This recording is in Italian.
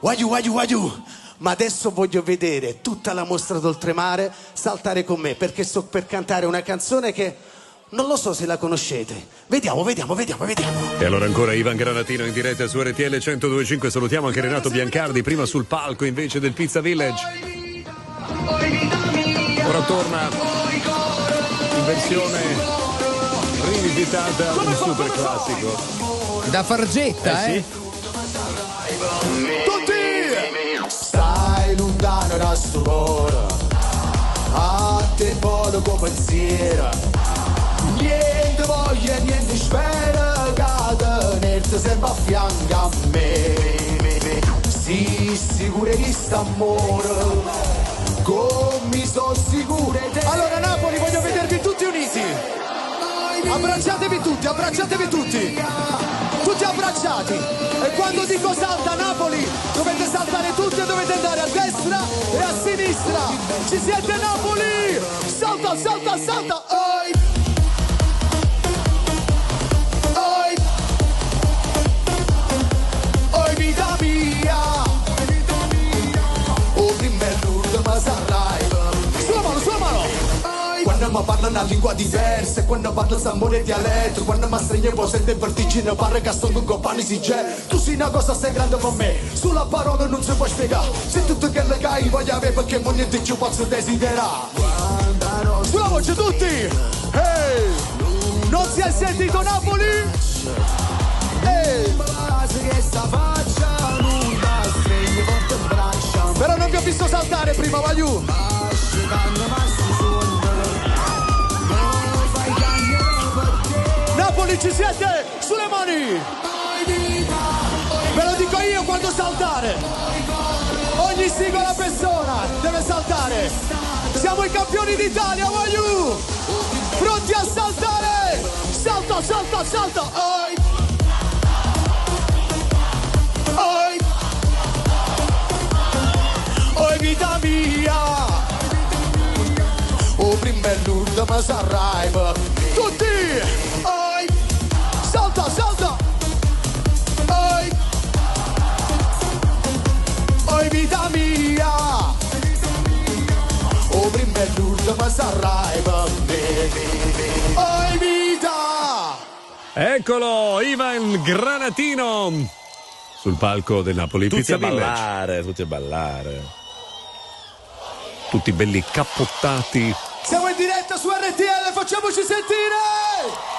Waiu, waiu, waiu. Ma adesso voglio vedere tutta la mostra d'oltremare saltare con me, perché sto per cantare una canzone che non lo so se la conoscete. Vediamo. E allora ancora Ivan Granatino in diretta su RTL 102.5. Salutiamo anche Renato Biancardi, prima sul palco invece del Pizza Village. Ora torna in versione rivisitata, un super classico. Da Fargetta, Sì. Tutti! Stai lontano da sto cuore, a te poi con pensiero. Niente voglia, niente spera, che tenerti sempre a fianco a me. Sii sicuro di st'amore, come sono sicuro di te. Allora Napoli, voglio vedervi tutti uniti. Abbracciatevi tutti. Tutti abbracciati. E quando dico salta Napoli, dovete saltare tutti e dovete andare a destra e a sinistra. Ci siete Napoli? Salta. Oi! Oi vita mia, o prima e l'ultima ma sarai. Sulla mano. Quando mi parla una lingua diversa, quando parla s'amore e dialetto, quando mi stringe un po' sente vertigine, pare che sto con compagni si c'è. Tu sei una cosa, sei grande per me, sulla parola non si può spiegare. Se tutto che le cai voglio avere perché mo niente ci posso desiderare. Sulla voce tutti! Ehi! Non si è sentito Napoli? Ehi! Però non vi ho visto saltare prima, Waiu! Napoli, ci siete? Sulle mani! Ve lo dico io quando saltare! Ogni singola persona deve saltare! Siamo i campioni d'Italia, Waiu! Pronti a saltare! Salta! Oi vita mia, o prima e l'ultima sarai. Tutti! Oi! Salta! Oi vita mia, o prima e l'ultima sarai per me. Oi vita! Eccolo, Ivan Granatino sul palco del Napoli Pizza Village. Tutti a ballare. Tutti belli cappottati. Siamo in diretta su RTL, facciamoci sentire!